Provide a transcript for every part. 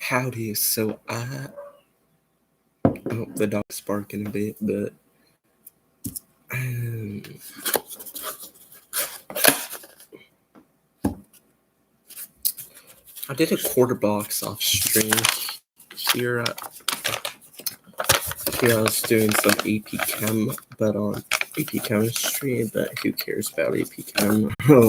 Howdy. Oh, the dog's barking a bit, but um, I did a quarter box off stream here. Here I was doing some AP Chem, but on AP Chemistry, but who cares about AP Chem? You're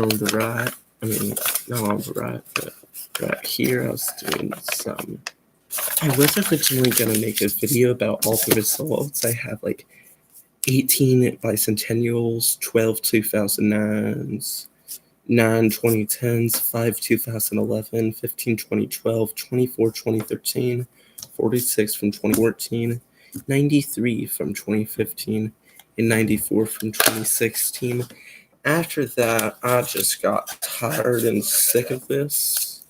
on the right. I mean, not on the right, but right here I was doing some. I was originally gonna make a video about all the results. I have like 18 bicentennials, 12 2009s, 9 2010s, 5 2011, 15 2012, 24 2013, 46 from 2014, 93 from 2015, and 94 from 2016. After that, I just got tired and sick of this.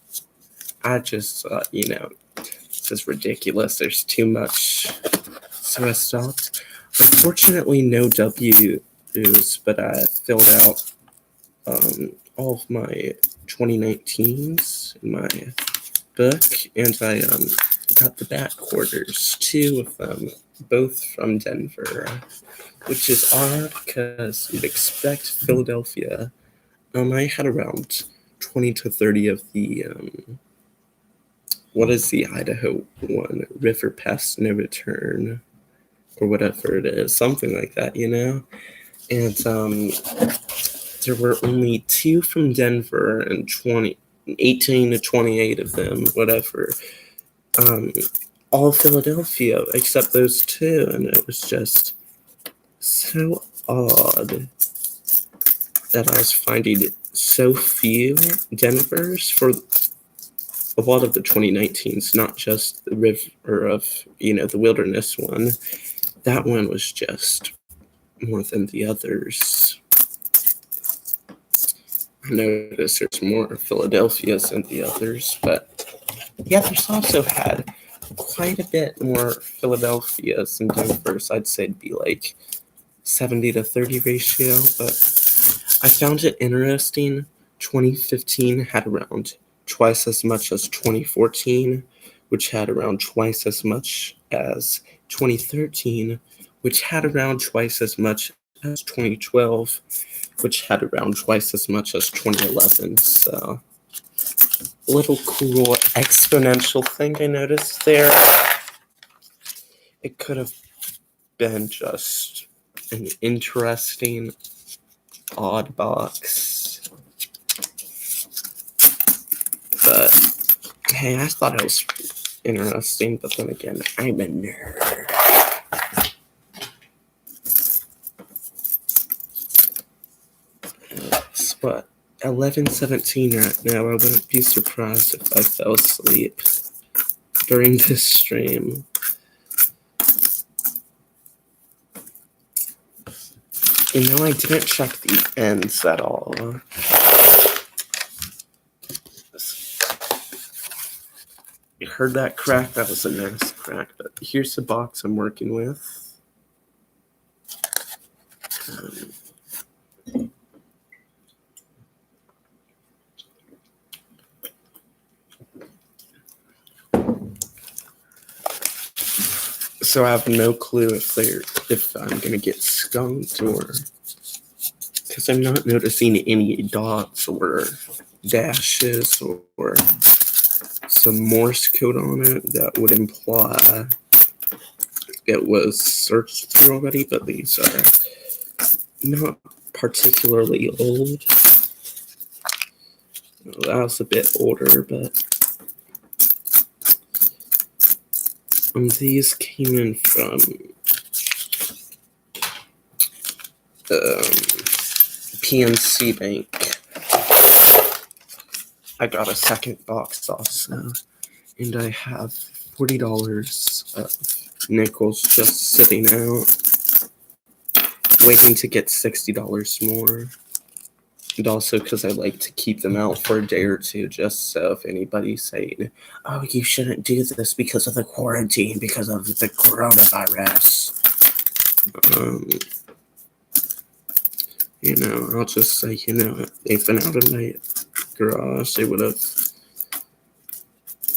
I just thought, this is ridiculous. There's too much. So I stopped. Unfortunately, no W's, but I filled out all of my 2019s in my book, and I got the back quarters, 2 of them, both from Denver, which is odd because you'd expect Philadelphia. I had around 20 to 30 of the what is the Idaho one? River Past No Return, or whatever it is, something like that, And there were only 2 from Denver and 18 to 28 of them, whatever. All Philadelphia except those 2, and it was just so odd that I was finding so few Denvers for a lot of the 2019s, not just the river of, the wilderness one. That one was just more than the others. I noticed there's more Philadelphias than the others, but the others also had quite a bit more Philadelphias than Denvers. I'd say it'd be like 70 to 30 ratio, but I found it interesting. 2015 had around twice as much as 2014, which had around twice as much as 2013, which had around twice as much as 2012, which had around twice as much as 2011. So, a little cool exponential thing I noticed there. It could have been just an interesting odd box. But hey, I thought it was interesting, but then again, I'm a nerd. It's what, 11:17 right now. I wouldn't be surprised if I fell asleep during this stream. I didn't check the ends at all. You heard that crack? That was a nice crack, but here's the box I'm working with. So I have no clue if I'm gonna get skunked, or because I'm not noticing any dots or dashes or some Morse code on it that would imply it was searched through already, but these are not particularly old. That was a bit older, but these came in from PNC Bank. I got a second box also, and I have $40 of nickels just sitting out, waiting to get $60 more. And also because I like to keep them out for a day or two, just so if anybody's saying, oh, you shouldn't do this because of the quarantine, because of the coronavirus, I'll just say, they've been out of my garage. They would have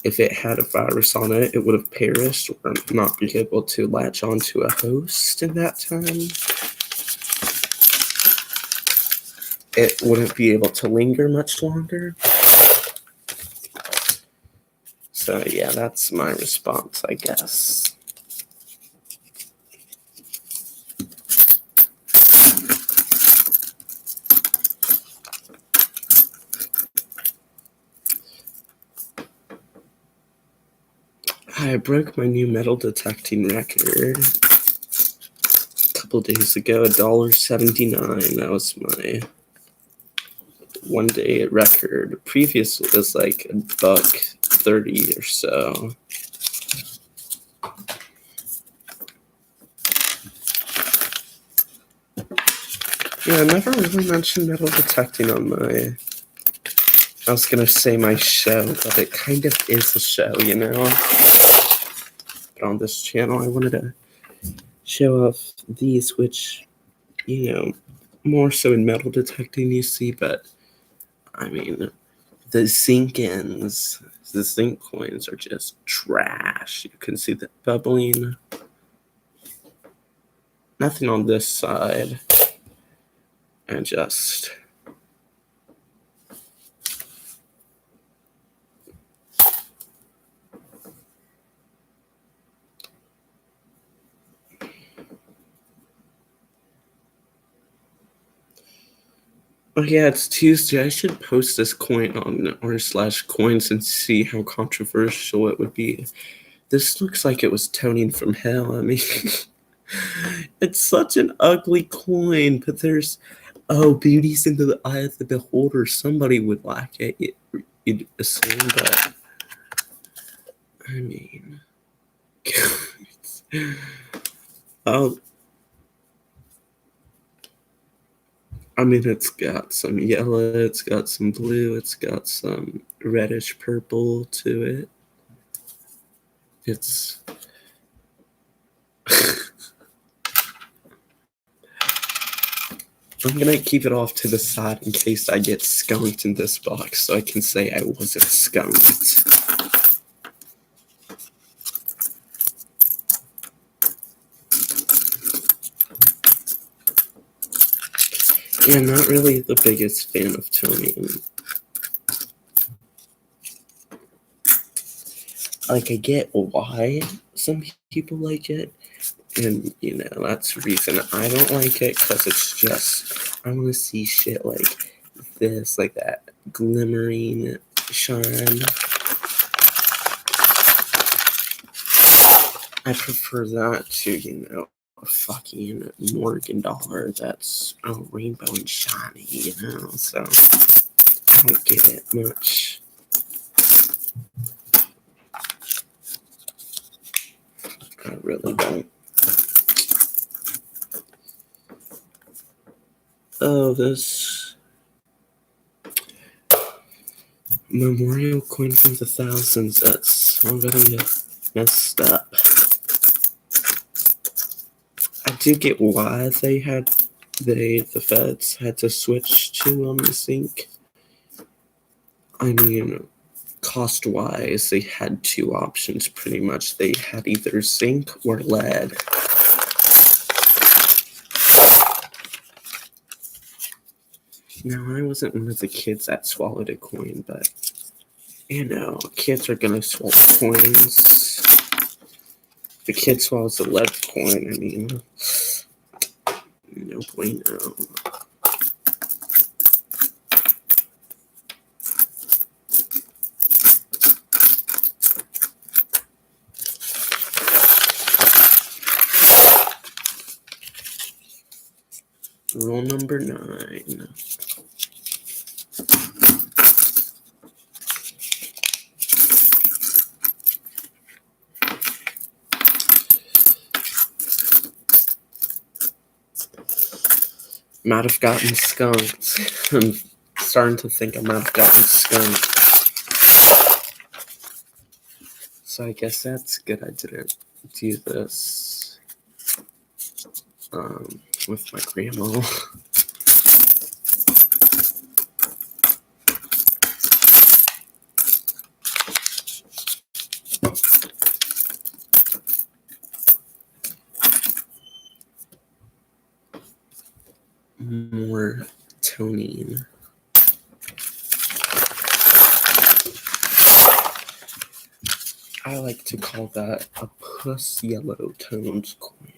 if it had a virus on it, it would have perished or not be able to latch onto a host in that time. It wouldn't be able to linger much longer. So yeah, that's my response, I guess. I broke my new metal detecting record a couple days ago, $1.79. That was my one-day record. Previous was like $1.30 or so. Yeah, I never really mentioned metal detecting on my, I was gonna say my show, but it kind of is a show, you know? But on this channel, I wanted to show off these, which, you know, more so in metal detecting you see, but I mean, the zinc-ins, the zinc coins are just trash. You can see the bubbling. Nothing on this side. And just oh yeah, it's Tuesday. I should post this coin on r/coins and see how controversial it would be. This looks like it was toning from hell. I mean, it's such an ugly coin, but there's, oh, beauty's in the eye of the beholder. Somebody would like it, you'd assume, but I mean, oh, I mean, it's got some yellow, it's got some blue, it's got some reddish purple to it. It's I'm gonna keep it off to the side in case I get skunked in this box, so I can say I wasn't skunked. Yeah, not really the biggest fan of toning. Like, I get why some people like it, and, you know, that's the reason I don't like it, because it's just, I want to see shit like this, like that glimmering shine. I prefer that to, you know, a fucking Morgan dollar that's a rainbow and shiny, you know, so I don't get it much. I really don't. Oh, this memorial coin from the thousands, that's already messed up. I do get why the feds had to switch to zinc. I mean, cost-wise, they had two options pretty much. They had either zinc or lead. Now, I wasn't one of the kids that swallowed a coin, but, you know, kids are gonna swallow coins. The kid swallows a lead coin, I mean, no bueno. Rule number 9. Might have gotten skunked. I'm starting to think I might have gotten skunked. So I guess that's good I didn't do this with my grandma. toning. I like to call that a puss yellow toned coin.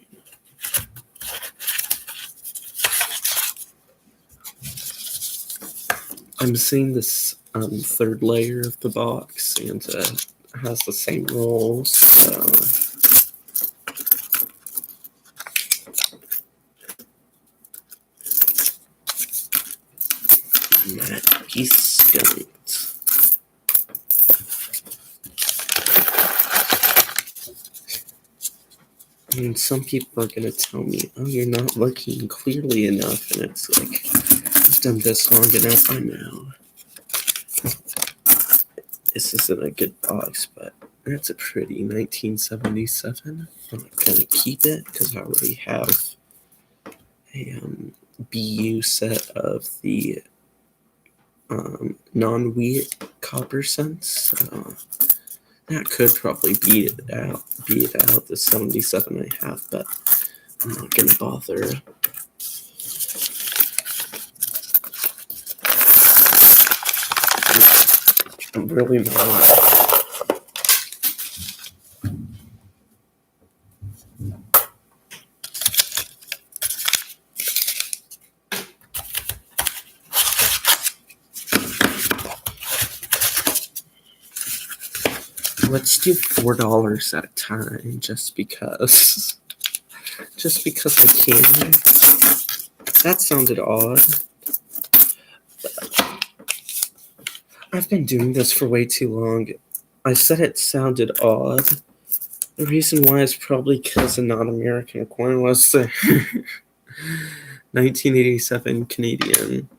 I'm seeing this third layer of the box, and has the same rolls. So Matt P. Skunked. I mean, some people are going to tell me, oh, you're not looking clearly enough. And it's like, I've done this long enough. I know. This isn't a good box, but that's a pretty 1977. I'm going to keep it because I already have a BU set of the non-wheat copper cents. So that could probably beat out the 77 I have, but I'm not gonna bother. I'm really not. Let's do $4 at a time, just because. Just because I can. That sounded odd. I've been doing this for way too long. I said it sounded odd. The reason why is probably because a non-American coin was the 1987 Canadian.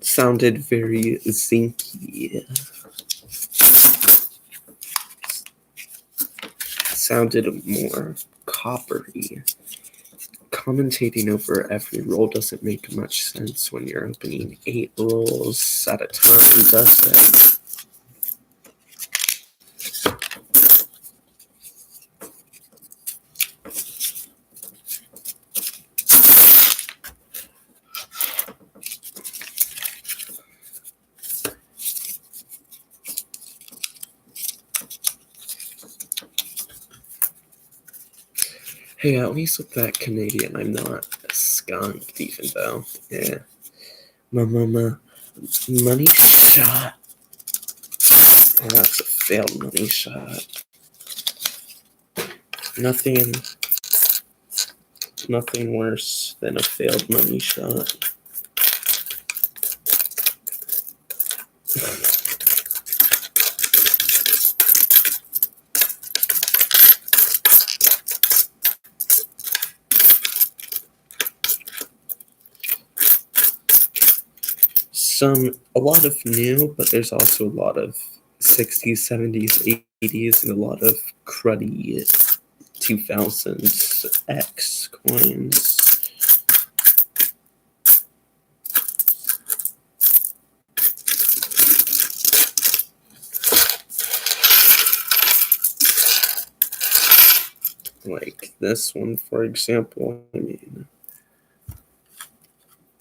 Sounded very zinky. Sounded more coppery. Commentating over every roll doesn't make much sense when you're opening 8 rolls at a time, does it? Hey, at least with that Canadian, I'm not skunked, even though, yeah. Money shot. Oh, that's a failed money shot. Nothing worse than a failed money shot. A lot of new, but there's also a lot of 60s, 70s, 80s, and a lot of cruddy 2000s X coins. Like this one, for example. I mean,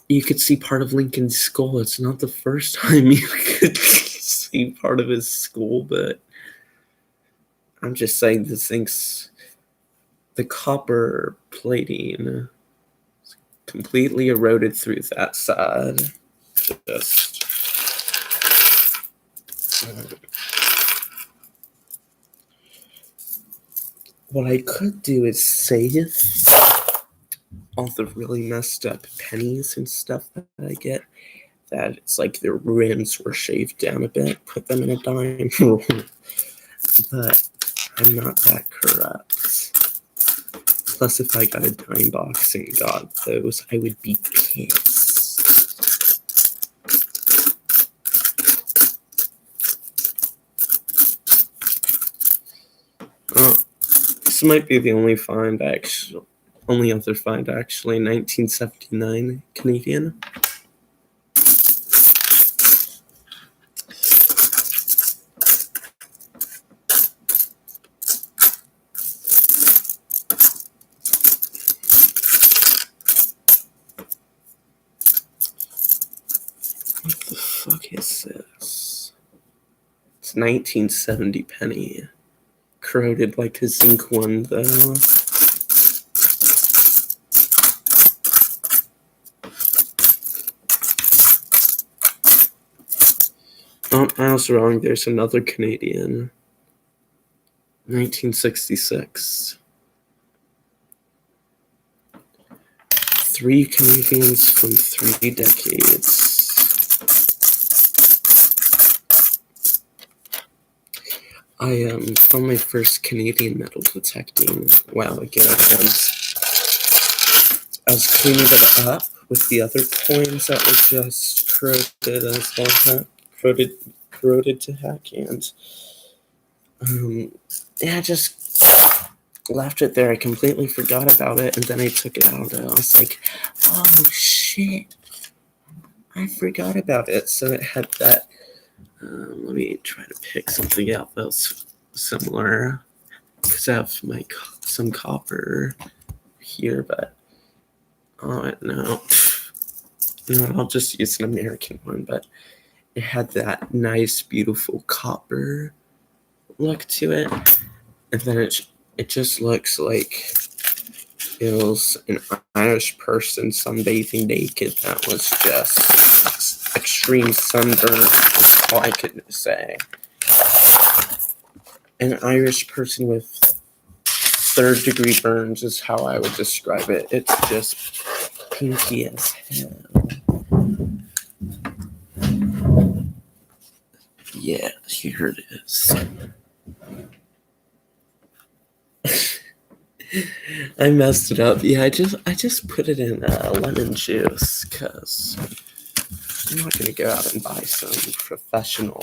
you could see part of Lincoln's skull. It's not the first time you could see part of his skull, but I'm just saying the copper plating is completely eroded through that side. Just what I could do is save all the really messed up pennies and stuff that I get, that it's like their rims were shaved down a bit, put them in a dime roll. But I'm not that corrupt. Plus, if I got a dime box and got those, I would be pissed. Oh, This might be the only other find actually. 1979 Canadian. What the fuck is this? It's 1970 penny. Corroded like a zinc one though. Oh, I was wrong. There's another Canadian. 1966. 3 Canadians from 3 decades. I found my first Canadian metal detecting a while ago, and I was cleaning it up with the other coins that were just corroded as well, corroded to heck, and I just left it there. I completely forgot about it, and then I took it out, and I was like, oh shit, I forgot about it. So it had that. Let me try to pick something out that's similar, because I have some copper here, but no, I'll just use an American one. But it had that nice, beautiful copper look to it, and then it just looks like it was an Irish person sunbathing naked that was just extreme sunburn. That's all I could say. An Irish person with 3rd-degree burns is how I would describe it. It's just pinky as hell. Yeah, here it is. I messed it up. Yeah, I just put it in lemon juice because I'm not gonna go out and buy some professional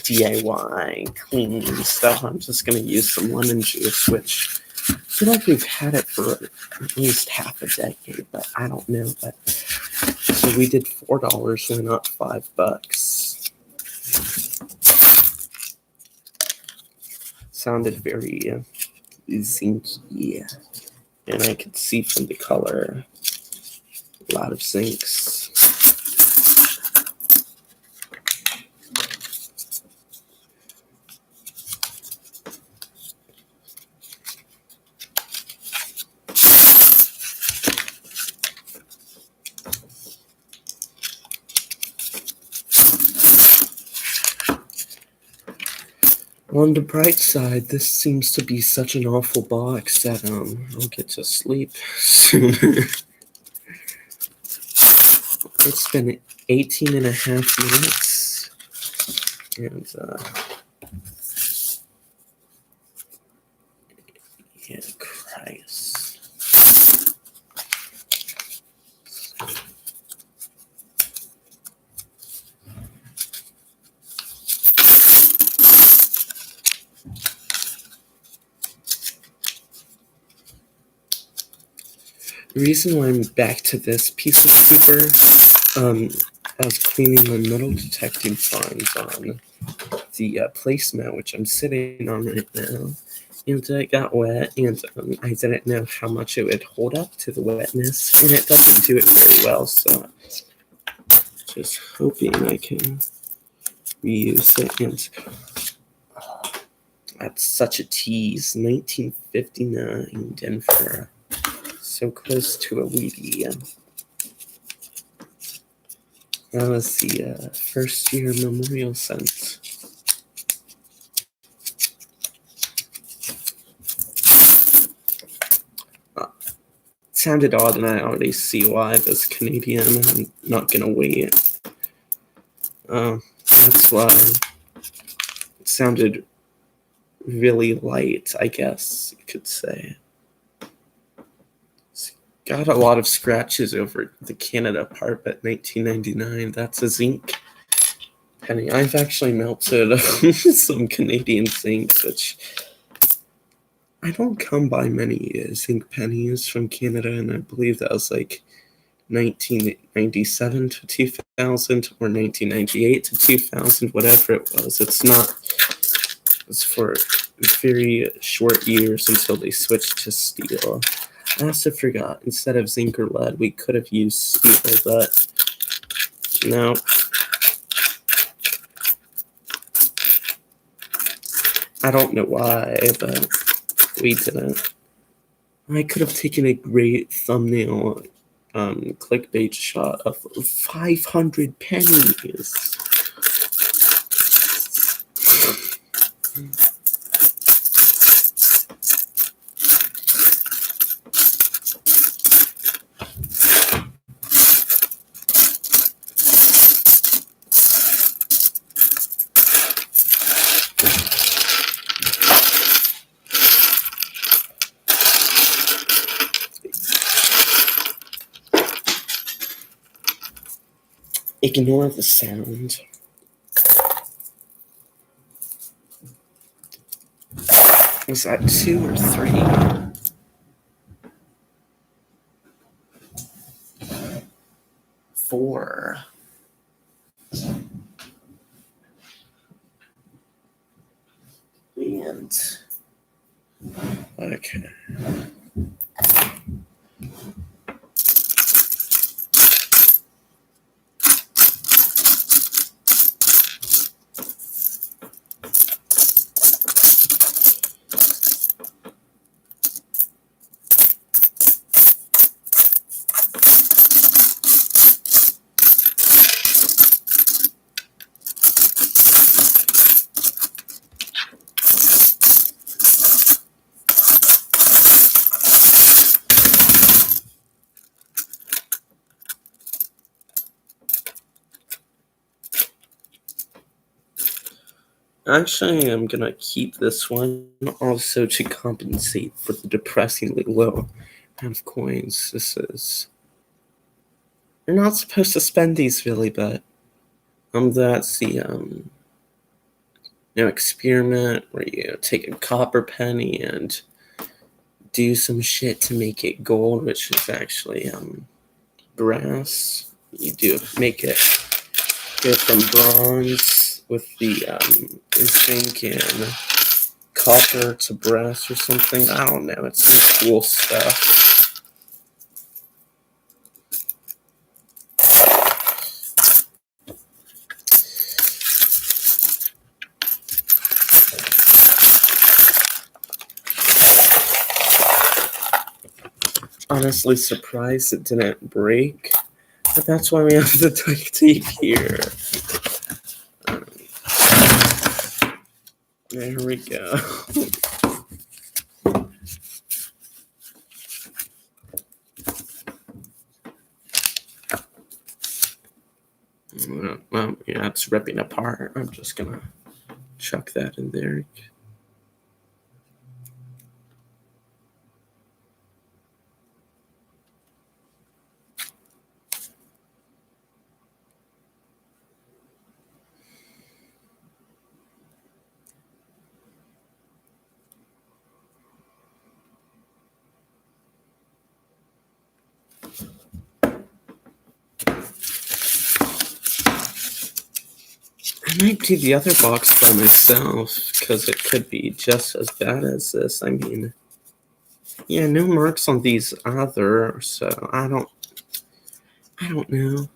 DIY cleaning stuff. I'm just gonna use some lemon juice, which I feel like we've had it for at least half a decade, but I don't know. But so we did $4, why not $5? Sounded very zinky, and I could see from the color a lot of zincs. On the bright side, this seems to be such an awful box that I'll get to sleep soon. It's been 18 and a half minutes, and yeah, Christ. The reason why I'm back to this piece of paper, I was cleaning my metal detecting finds on the placemat, which I'm sitting on right now, and it got wet, and I didn't know how much it would hold up to the wetness, and it doesn't do it very well, so just hoping I can reuse it. And that's such a tease. 1959 Denver. So close to a Wheatie. That was the first year memorial scent. Sounded odd, and I already see why. This Canadian, I'm not gonna wait. That's why it sounded really light, I guess you could say. Got a lot of scratches over the Canada part, but 1999, that's a zinc penny. I've actually melted some Canadian zinc, which I don't come by many zinc pennies from Canada, and I believe that was like 1997 to 2000 or 1998 to 2000, whatever it was. It's for very short years until they switched to steel. I also forgot, instead of zinc or lead, we could have used steel, but no. I don't know why, but we didn't. I could have taken a great thumbnail clickbait shot of 500 pennies. Ignore the sound. Was that 2 or 3? Four. And okay. Actually, I'm gonna keep this one also to compensate for the depressingly low amount of coins. You're not supposed to spend these really, but that's the experiment where you take a copper penny and do some shit to make it gold, which is actually brass. You do make it go from bronze with the zinc and copper to brass or something. I don't know. It's some cool stuff. Honestly surprised it didn't break, but that's why we have the duct tape here. There we go. Well, yeah, it's ripping apart. I'm just gonna chuck that in there. I might do the other box by myself, because it could be just as bad as this. I mean, yeah, no marks on these either, so I don't know.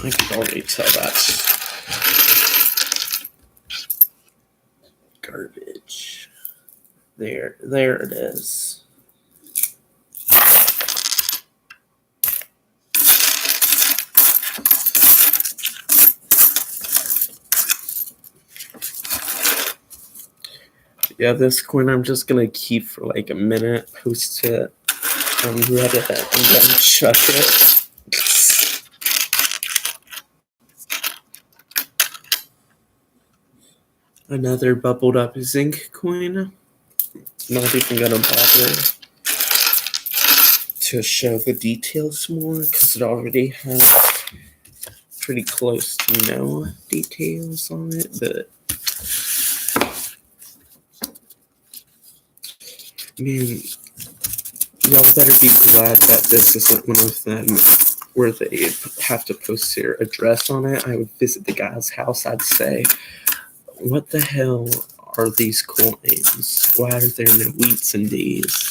I can already tell that's garbage. There it is. Yeah, this coin I'm just gonna keep for like a minute, post it on Reddit, and then chuck it. Another bubbled up zinc coin. Not even gonna bother to show the details more because it already has pretty close to no details on it, but man, y'all better be glad that this isn't one of them where they have to post their address on it. I would visit the guy's house. I'd say, what the hell are these coins? Why are there no wheats in these?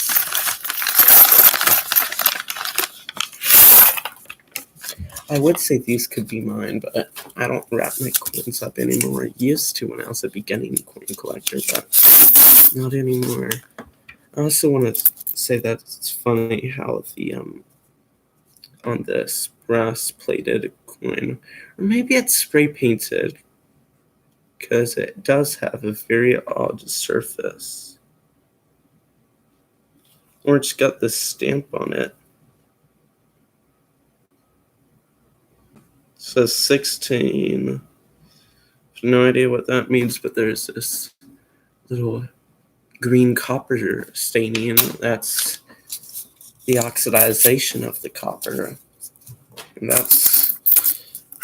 I would say these could be mine, but I don't wrap my coins up anymore. I used to when I was a beginning coin collector, but not anymore. I also want to say that it's funny how the on this brass plated coin, or maybe it's spray painted, because it does have a very odd surface. Or it's got this stamp on it. It says 16. No idea what that means, but there's this little green copper staining. That's the oxidization of the copper. And that's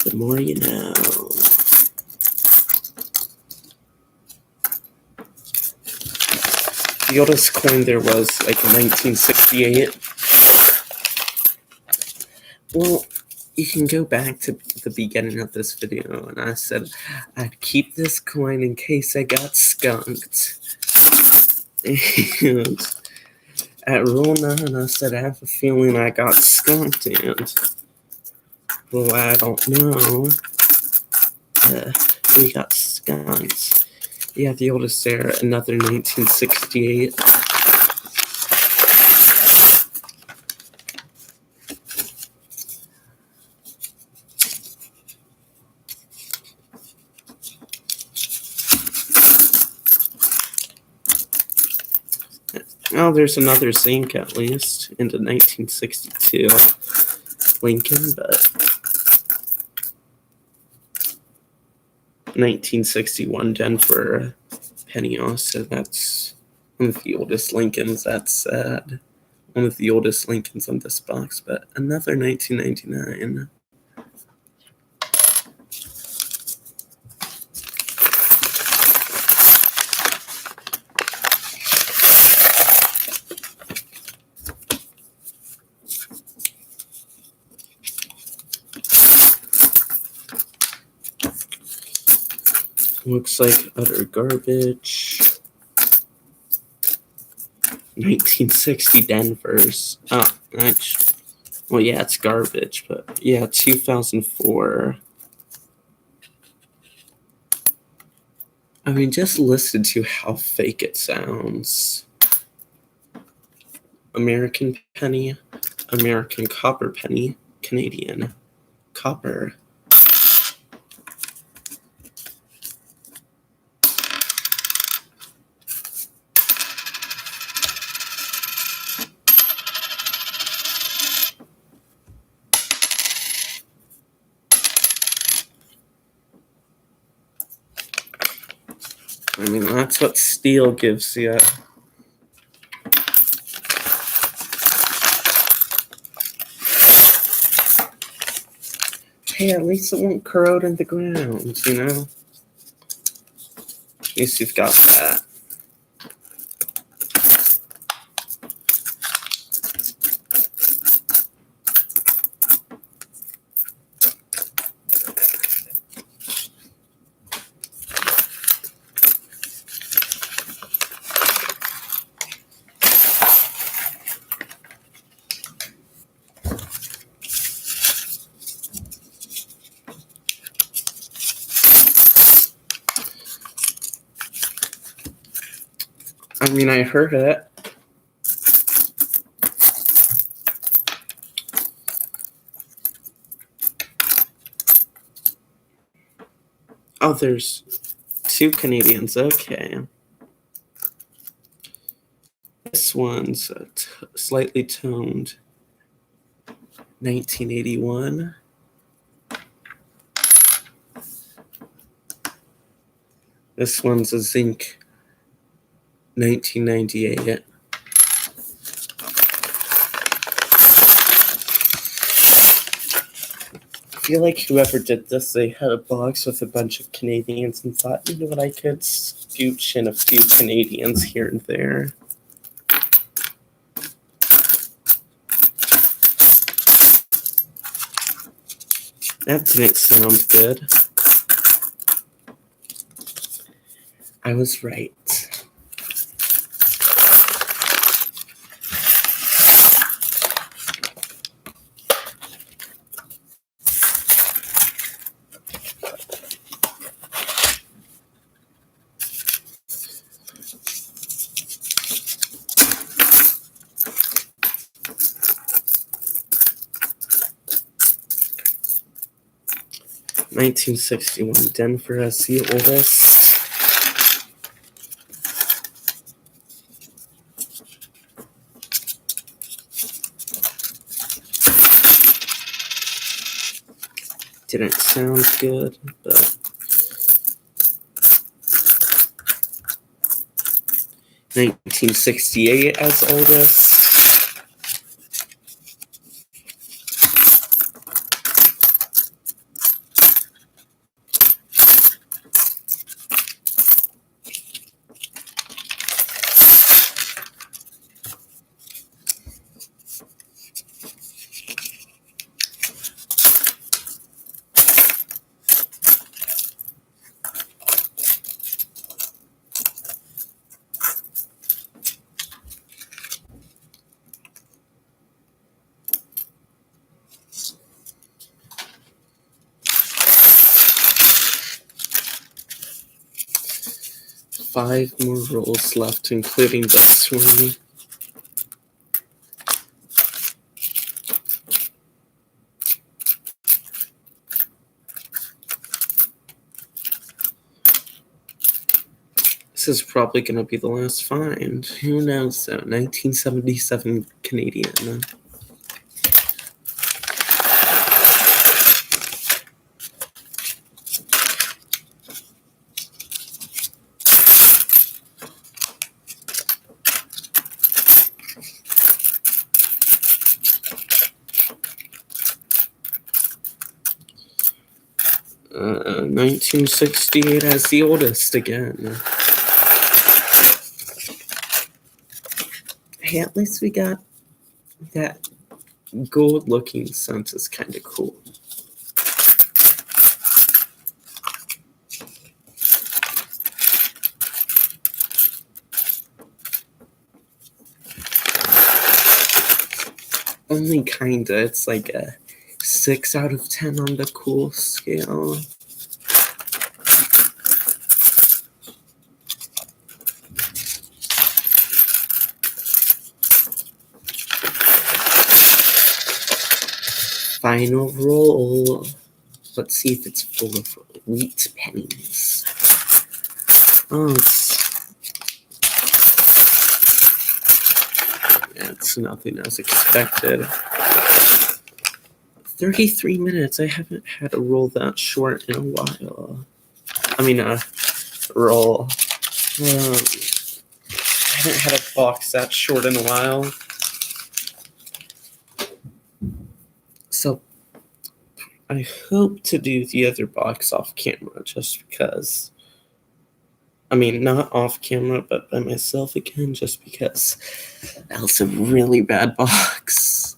the more you know. The oldest coin there was like in 1968. Well, you can go back to the beginning of this video, and I said I'd keep this coin in case I got skunked. And at Rule 9, I said I have a feeling I got skunked, and well, I don't know. We got skunked. Yeah, the oldest there, another 1968. Oh, there's another zinc at least into 1962 Lincoln, but 1961 Denver penny also. That's one of the oldest Lincolns. That's sad. One of the oldest Lincolns on this box, but another 1999. Looks like utter garbage. 1960 Denver's. Oh, actually, well, yeah, it's garbage, but yeah, 2004. I mean, just listen to how fake it sounds. American penny, American copper penny, Canadian copper. I mean, that's what steel gives you. Hey, at least it won't corrode in the ground, you know? At least you've got that. I mean, I heard it. Oh, there's two Canadians. Okay. This one's slightly toned. 1981. This one's a Zinc 1998. I feel like whoever did this, they had a box with a bunch of Canadians and thought, you know what, I could scooch in a few Canadians here and there. That didn't sound good. I was right. (1961) Denver as the oldest. Didn't sound good, but 1968 as oldest. Five more rolls left, including this one. This is probably going to be the last find. Who knows, though? 1977 Canadian. Uh, 1968 as the oldest again. Hey, at least we got that gold-looking census, kind of cool. Only kinda. It's like a 6 out of 10 on the cool scale. Final roll. Let's see if it's full of wheat pennies. Oh, it's nothing as expected. 33 minutes. I haven't had a roll that short in a while. I mean, a roll. I haven't had a box that short in a while. So I hope to do the other box off camera just because. I mean, not off camera, but by myself again, just because that was a really bad box.